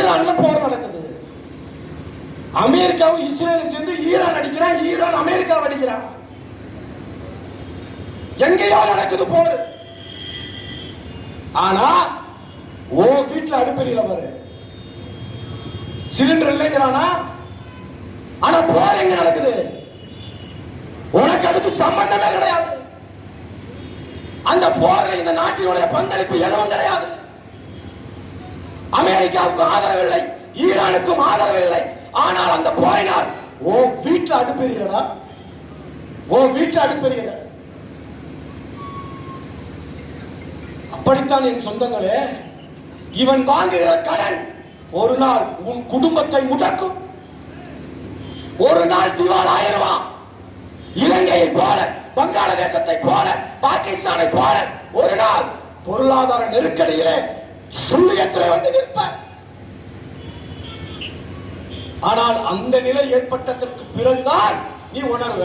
ஈரான்ல போர் நடக்குது. அமெரிக்காவும் இஸ்ரேல் சேர்ந்து ஈரான் அடிக்கிறான், ஈரான் அமெரிக்கா அடிக்கிறான். எங்கேயோ நடக்குது போர். ஆனா ஓ வீட்டுல அடுப்பெரியல பாரு, சிலிண்டர் இல்லைங்கிறானா. ஆனா போர் எங்க நடக்குது? உனக்கு அதுக்கு சம்பந்தமே கிடையாது. அந்த போரில் இந்த நாட்டினுடைய பங்களிப்பு எதுவும் கிடையாது. அமெரிக்காவுக்கு ஆதரவில்லை, ஈரானுக்கும் ஆதரவில்லை. ஆனால் அந்த போரினால் ஓ வீட்டுல அடுப்பெரியலடா, ஓ வீட்டுல அடுப்பெரியல. அப்படித்தான் என் சொந்தங்களே, இவன் வாங்குகிற கடன் ஒரு நாள் உன் குடும்பத்தை முடக்கும். ஒரு நாள் திவால் ஆயிடுவான். இலங்கையை போல, வங்காளதேசத்தை போல, பாகிஸ்தானை போல ஒரு நாள் பொருளாதார நெருக்கடியிலே சுள்ளியத்தில் வந்து நிற்ப. ஆனால் அந்த நிலை ஏற்பட்டதற்கு பிறகுதான் நீ உணர்வ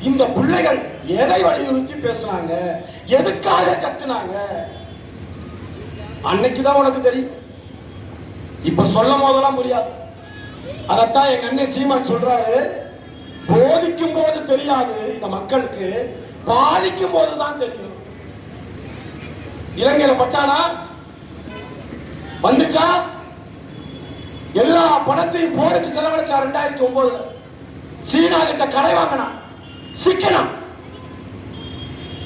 இந்த பிள்ளைகள் எதை வலியுறுத்தி பேசுனாங்க, எதுக்காக கத்துனாங்க. அன்னைக்குதான் உனக்கு தெரியும். இப்ப சொல்லும் போதெல்லாம் புரியாது. அதத்தான் எங்க அண்ணன் சீமான் சொல்றாரு, போதிக்கும் போது தெரியாது இந்த மக்களுக்கு, பாதிக்கும் போதுதான் தெரியும். இலங்கையில பட்டானா வந்துச்சா? எல்லா பணத்தையும் போருக்கு செலவழிச்சா. 2009 சீனா கிட்ட கடை வாங்கினா, சிக்கனம்.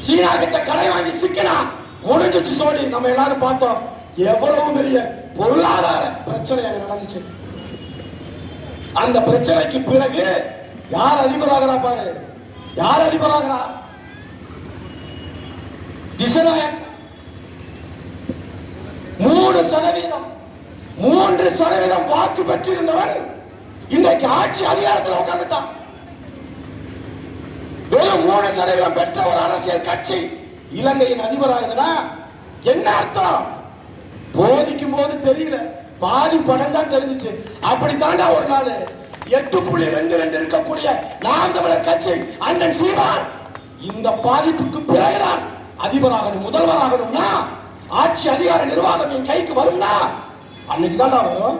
சீனா கிட்ட கடை வாங்கி சிக்கனம். முடிஞ்சிச்சு சோழி. நம்ம எல்லாரும் பார்த்தோம் எவ்வளவு பெரிய பொருளாதார பிரச்சனை அங்க நடந்துச்சு. அந்த பிரச்சனைக்கு பிறகு யார் அதிபராகிறா பாரு, யார் அதிபராகிறா? திசநாயக்க 3% வாக்கு பெற்றிருந்தவன் இன்றைக்கு ஆட்சி அதிகாரத்தில் உட்கார்ந்துட்டான். வெறும் 3% பெற்ற ஒரு அரசியல் கட்சி இலங்கையின் அதிபராகுதுன்னா என்ன அர்த்தம்? போதிக்கும் போது தெரியல, பாதி பணம் தான் தெரிஞ்சிச்சு. அப்படித்தாண்டா ஒரு நாள் 8.22 இருக்கக்கூடிய நாம் தமிழர் கட்சி அண்ணன் சீமான் இந்த பாதிப்புக்கு பிறகுதான் அதிபராகணும், முதல்வராகணும்னா, ஆட்சி அதிகார நிர்வாகம் என் கைக்கு வரும்னா அன்னைக்கு தான் வரும்.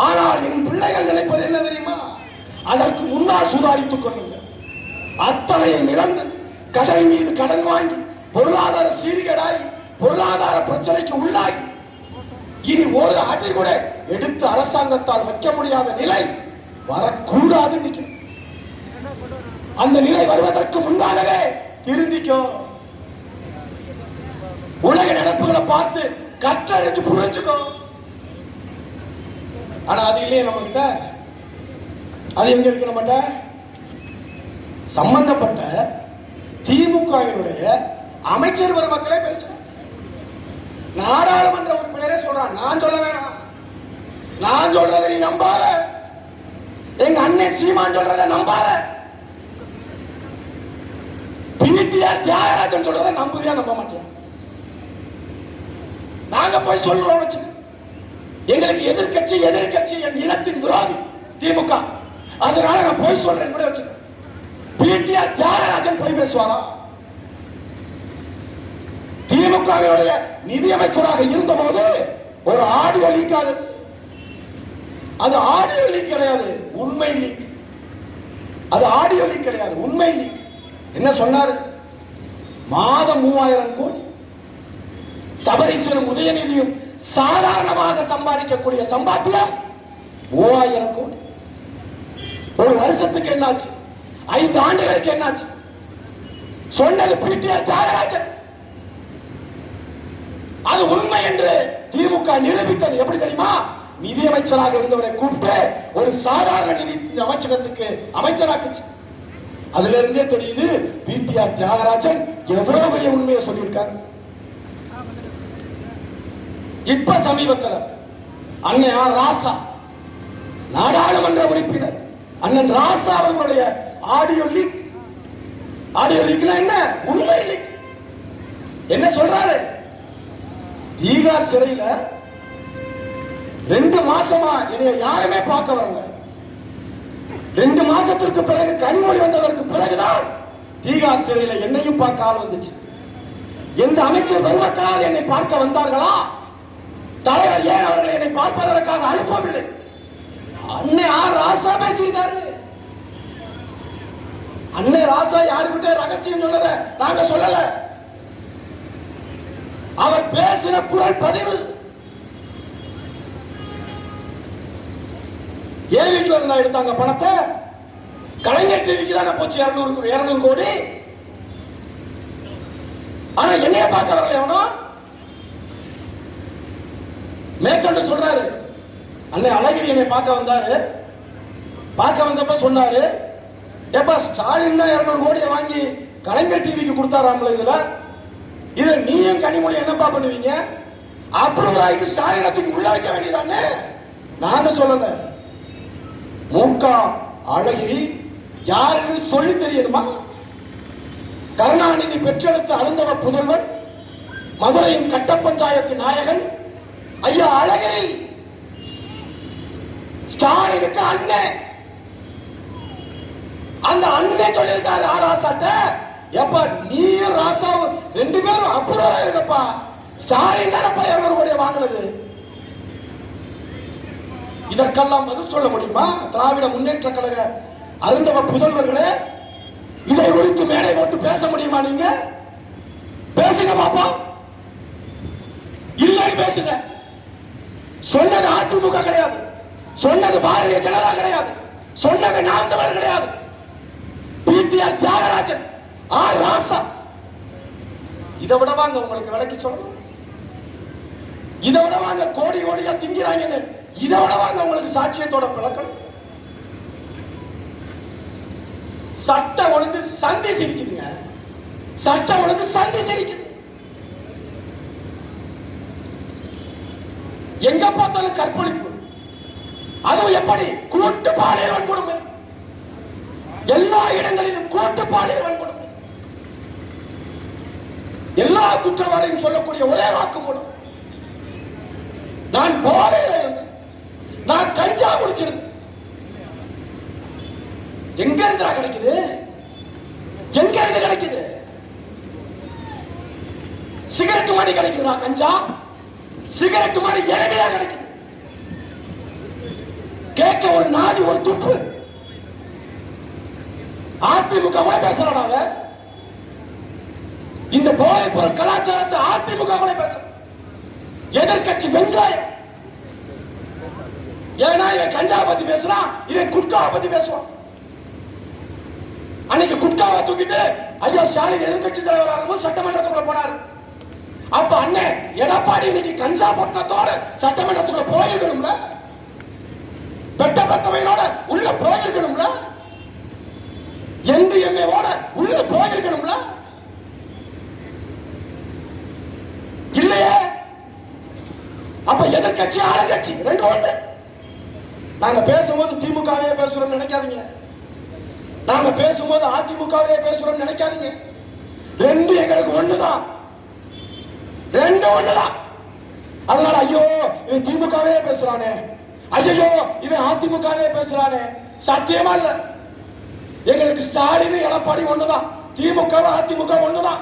ஆனால் என் பிள்ளைகள் நினைப்பது என்ன தெரியுமா? அதற்கு முன்னால் சுதாரித்துக் கொள்ளுங்கள். அத்தனையும் இழந்து கடன் மீது கடன் வாங்கி பொருளாதார சீர்கேடாகி பொருளாதார பிரச்சனைக்கு உள்ளாகி இனி ஒரு அடி கூட எடுத்து அரசாங்கத்தால் வைக்க முடியாத நிலை வரக்கூடாது. அந்த நிலை வருவதற்கு முன்னாகவே திருந்திக்கோ. உலக நடப்புகளை பார்த்து கற்றறிஞ்சு புரிஞ்சுக்கோ. ஆனா அது இல்லையே நம்ம கிட்ட. அது எங்க இருக்கு? நம்மகிட்ட சம்பந்தப்பட்ட திமுகவினுடைய அமைச்சர் பெருமக்களே பேசுறேன். நாடாளுமன்ற உறுப்பினரே சொல்றான், நான் சொல்ல வேணாம், நான் சொல்றதை நீ நம்பாத, எங்க அண்ணன் சீமான் சொல்றதை நம்பாத, பிடிஆர் தியாகராஜன் சொல்றதை நம்புறியா நம்ப மாட்டியா? நாங்க போய் சொல்றோம், எங்களுக்கு எதிர்கட்சி என் இனத்தின் விரோதி திமுக, அதனால நான் போய் சொல்றேன் கூட வச்சுக்க. பிடிஆர் தியாகராஜன் போய் பேசுவாரா? திமுகவுடைய நிதி அமைச்சராக இருந்த போது ஒரு ஆடியோ லீக் ஆகுது. அது ஆடியோ லீக் கிடையாது, உண்மை லீக். அது ஆடியோ லீக் கிடையாது, உண்மை லீக். என்ன சொன்னாரு? மாதம் 3000 கோடி சபரீஸ்வரன் உதயநிதியும் சாதாரணமாக சம்பாதிக்கக்கூடிய சம்பாத்தியம் 3000 கோடி. ஒரு வருஷத்துக்கு என்னாச்சு? 5 ஆண்டுகளுக்கு என்னாச்சு? சொன்னது பிடிஆர் தியாகராஜன். அது உண்மை என்று திமுக நிரூபித்தது எப்படி தெரியுமா? நிதி அமைச்சராக இருந்தவரை கூப்பிட்டு ஒரு சாதாரண நிதி அமைச்சகத்துக்கு அமைச்சராக்குச்சு. அதுல இருந்தே தெரியுது பிடிஆர் தியாகராஜன் எவ்வளவு பெரிய உண்மையை சொல்லியிருக்காரு. இப்ப சமீபத்தில் அண்ணன் ராசா நாடாளுமன்ற உறுப்பினர் அண்ணன் ராசா அவர்களுடைய ஆடியோ லீக். ஆடியோ லீக்னா என்ன? உண்மை லீக். என்ன சொல்றாரு? ஈகார் சிறையில 2 மாசமா என்னைய யாருமே பார்க்க வரல. 2 மாசத்திற்கு பிறகு கனிமொழி வந்ததற்கு பிறகுதான் ஈகார் சிறையில என்னையும் பார்க்க ஆள் வந்துச்சு. எந்த அமைச்சர் பெருமக்களால் என்னை பார்க்க வந்தார்களா? தலைவர் ஏன் அவர்கள் என்னை பார்ப்பதற்கு அனுப்பவில்லை. அன்னை ஆர் ராசா பேசியிருக்காரு. அன்னை ராசா யாருக்கிட்ட ரகசியம் சொன்னத நாங்க சொல்லல. அவர் பேசின குரல் பதிவு. ஏன் வீட்டுல இருந்தா எடுத்தாங்க பணத்தை? கலைஞர் டிவிக்கு தானே போச்சு 200 கோடி. ஆனா என்னைய பார்க்க வரல எவனோ. மேற்கொண்டு சொல்றாரு, அன்னை அழகிரி என்னை பார்க்க வந்தாரு. பார்க்க வந்தப்ப சொன்னாரு, ஏப்பா ஸ்டாலின் தான் 200 கோடியை வாங்கி கலைஞர் டிவிக்கு கொடுத்தாராம்ல. இதுல நீயும் கனிமொழி என்னப்பா பண்ணுவீங்க? அப்புறம் ஆயிட்டு ஸ்டாலினை தூக்கி உள்ள வைக்க வேண்டியதானே. நாங்க சொல்லல. மூக்க அழகிரி யாருன்னு சொல்லி தெரியணுமா? கருணாநிதி பெற்றெடுத்த அருந்தவ புதல்வன், மதுரையின் கட்ட பஞ்சாயத்து நாயகன் ஐயா அழகிரி ஸ்டாலினுக்கு அண்ணன். அந்த அண்ணன் சொல்லியிருக்காரு ராசாட்ட, எப்ப நீ ராசாவும் 2 பேரும் அப்புறம் இருக்கப்பா, ஸ்டாலின் தானப்பா 200 கோடியை வாங்கினது. இதற்கெல்லாம் பதில் சொல்ல முடியுமா திராவிட முன்னேற்ற கழக அருந்தவ புதல்வர்களே? இதை குறித்து மேடை போட்டு பேச முடியுமா? நீங்க பேசுங்க பாப்பா. இல்லைன்னு பேசுங்க. சொன்னது அதிமுக கிடையாது, சொன்னது பாரதிய ஜனதா கிடையாது, சொன்னது நாம் தமிழர் கிடையாது. பிடிஆர் தியாகராஜன், ஆர் ராசா. இதை விட வாங்க உங்களுக்கு விளக்கி சொல்லணும். இதை விட வாங்க கோடி கோடியா திங்கிறாங்கன்னு இதை விட வாங்க உங்களுக்கு சாட்சியத்தோட விளக்கணும். சட்ட ஒழுங்கு சந்தி சிரிக்குதுங்க. சட்ட ஒழுங்கு சந்தி சிரிக்குது. எங்க பார்த்தாலும் கற்பழிப்பு. அதுவும் எப்படி? கூட்டு பாலியல் வன்கொடுமை. எல்லா இடங்களிலும் கூட்டு பாலியல் வன்கொடுமை. எல்லா குற்றவாளியும் சொல்லக்கூடிய ஒரே வாக்குமூலம், நான் போதையில இருந்தேன், நான் கஞ்சா குடிச்சிருந்தேன். எங்க இருந்து கிடைக்குது? எங்க இருந்து கிடைக்குது? சிகரெட் மாதிரி கிடைக்குதுடா கஞ்சா. சிகரெட் மாதிரி எளிமையா கிடைக்குது. கேட்க ஒரு நாதி, ஒரு துப்பு. அதிமுக கூட பேசுறாங்க. இந்த போதைப் பொருள் கலாச்சாரத்தை அதிமுக கூட பேச. எதிர்கட்சி வெங்காயம். ஏன்னா இவன் கஞ்சா பத்தி பேசுறான், இவன் குட்காவை பத்தி பேசுவான். அன்னைக்கு குட்காவை தூக்கிட்டு ஐயா ஸ்டாலின் எதிர்கட்சி தலைவராக இருக்கும்போது சட்டமன்றத்துக்குள்ள போனாரு. அப்ப அண்ணன் எடப்பாடி இன்னைக்கு கஞ்சா பட்டணத்தோட சட்டமன்றத்துக்குள்ள போயிருக்கணும்ல, பெட்ட பத்தமையோட உள்ள போயிருக்கணும்ல, என்று எம்ஏவோட உள்ள போயிருக்கணும்ல. இல்லையே. அப்ப எதிர்கட்சி ஆளுங்கட்சி ரெண்டு ஒண்ணு. நாங்க பேசும்போது திமுகவே பேசுறோம் நினைக்காதீங்க. நாங்க பேசும்போது அதிமுகவே பேசுறோம் நினைக்காதீங்க. ரெண்டு எங்களுக்கு ஒண்ணுதான், ரெண்டு ஒண்ணுதான். அதனால ஐயோ இவன் திமுகவே பேசுறானே, ஐயோ இவன் அதிமுகவே பேசுறானே, சத்தியமா இல்ல. எங்களுக்கு ஸ்டாலின் எடப்பாடி ஒண்ணுதான், திமுக அதிமுக ஒண்ணுதான்.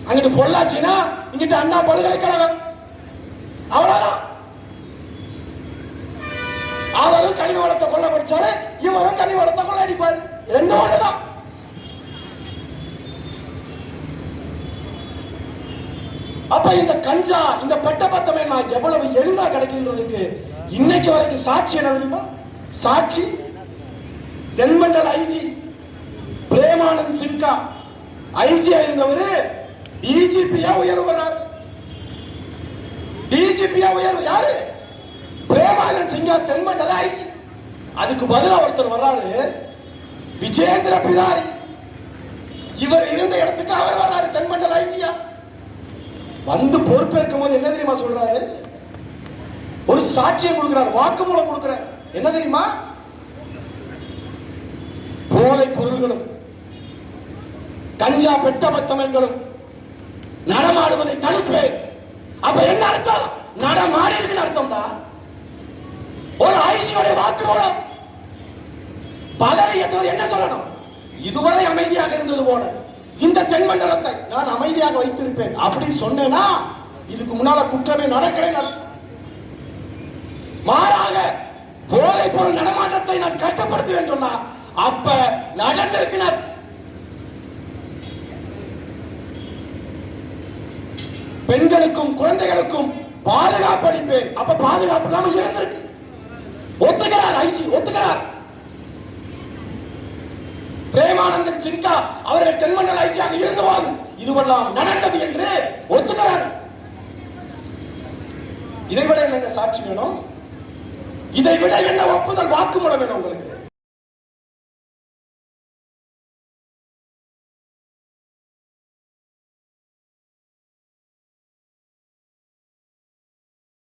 அங்கிட்டு பொள்ளாச்சினா இங்கிட்டு அண்ணா பல்கலைக்கழகம், அவ்வளவுதான். அவரும் கனிம வளத்தை கொள்ள படிச்சாரு, இவரும் கனிம வளத்தை கொள்ள அடிப்பாரு. ரெண்டும் ஒண்ணுதான். அப்ப இந்த கஞ்சா, இந்த பெட்ட பத்தமே நான் எவ்வளவு எளிதா கிடைக்கின்றதுக்கு இன்னைக்கு வரைக்கும் சாட்சி என்ன தெரியுமா? சாட்சி தென்மண்டல ஐஜி பிரேமானந்த் சின்கா ஐஜியா இருந்தவரு டிஜிபியா உயர்வு வர்றாரு. டிஜிபியா உயர்வு யாரு? பிரேமானந்த் சிங்கா தென்மண்டல ஐஜி. அதுக்கு பதிலா ஒருத்தர் வர்றாரு, விஜேந்திர பிதாரி. இவர் இருந்த இடத்துக்கு அவர் வர்றாரு தென்மண்டல ஐஜியா. வந்து பொறுப்பேற்கும் போது என்ன தெரியுமா சொல்றாரு? ஒரு சாட்சியம் கொடுக்கிறார், வாக்குமூலம் கொடுக்கிறார். என்ன தெரியுமா? போதை பொருள்களும் கஞ்சா பெட்ட பத்தமன்களும் நடமாடுவதை தடுப்பேன். அப்ப என்ன அர்த்தம்? நடமாடி இருக்குன்னு அர்த்தம்டா. ஒரு ஐசியோட வாக்குமூலம். பதவியேற்றவர் என்ன சொல்லணும்? இதுவரை அமைதியாக இருந்தது போல இந்த தென்மண்டலத்தை நான் அமைதியாக வைத்திருப்பேன் அப்படின்னு சொன்னேன்னா இதுக்கு முன்னால குற்றமே நடக்கலைன்னு அர்த்தம். மாறாக போதை பொருள் நடமாட்டத்தை நான் கட்டுப்படுத்துவேன் சொன்னா அப்ப நடந்திருக்கு. பெண்களுக்கும் குழந்தைகளுக்கும் பாதுகாப்பு அளிப்பேன். அப்ப பாதுகாப்பு இல்லாம இருந்திருக்கு. ஒத்துக்கிறார் ஐசி, ஒத்துக்கிறார். பிரேமானந்தன் சின்கா அவர்கள் தென்மண்டல ஐசியாக இருந்தவாறு இதுவெல்லாம் நடந்தது என்று ஒத்துக்கிறார். இதை விட என்ன சாட்சி வேணும்? இதை விட என்ன ஒப்புதல் வாக்குமூலம் வேணும் உங்களுக்கு?